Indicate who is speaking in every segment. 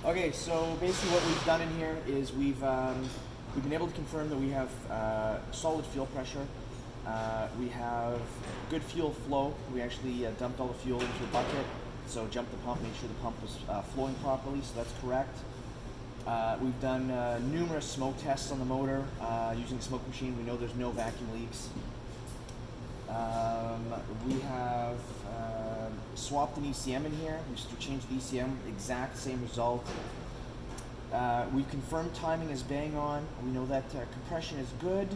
Speaker 1: Okay, so basically what we've done in here is we've been able to confirm that we have solid fuel pressure. We have good fuel flow. We actually dumped all the fuel into a bucket, so jumped the pump, made sure the pump was flowing properly, so that's correct. We've done numerous smoke tests on the motor using the smoke machine. We know there's no vacuum leaks. We have swapped an ECM in here. We just changed the ECM, exact same result. We've confirmed timing is bang on. We know that compression is good.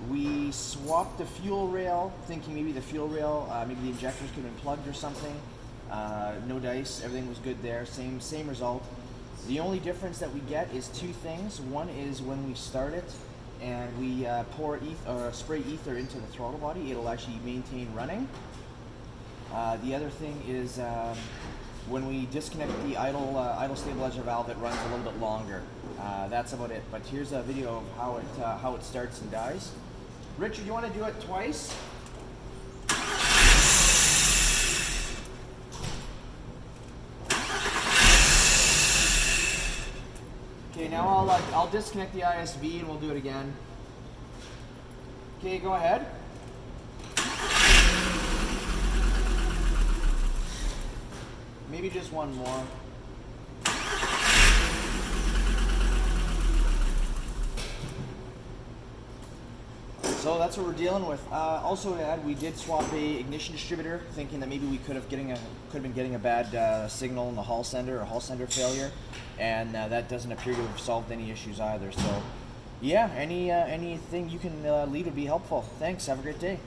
Speaker 1: We swapped the fuel rail, thinking maybe the fuel rail, maybe the injectors could have been plugged or something. No dice, everything was good there, same result. The only difference that we get is two things. One is when we start it and we spray ether into the throttle body, it'll actually maintain running. The other thing is when we disconnect the idle stabilizer valve, it runs a little bit longer. That's about it. But here's a video of how it starts and dies. Richard, you want to do it twice? Okay, now I'll disconnect the ISV and we'll do it again. Okay, go ahead. Maybe just one more. So that's what we're dealing with. Also to add, we did swap a ignition distributor, thinking that maybe we could have been getting a bad signal in the hall sender or hall sender failure, and that doesn't appear to have solved any issues either. So yeah, anything you can lead would be helpful. Thanks. Have a great day.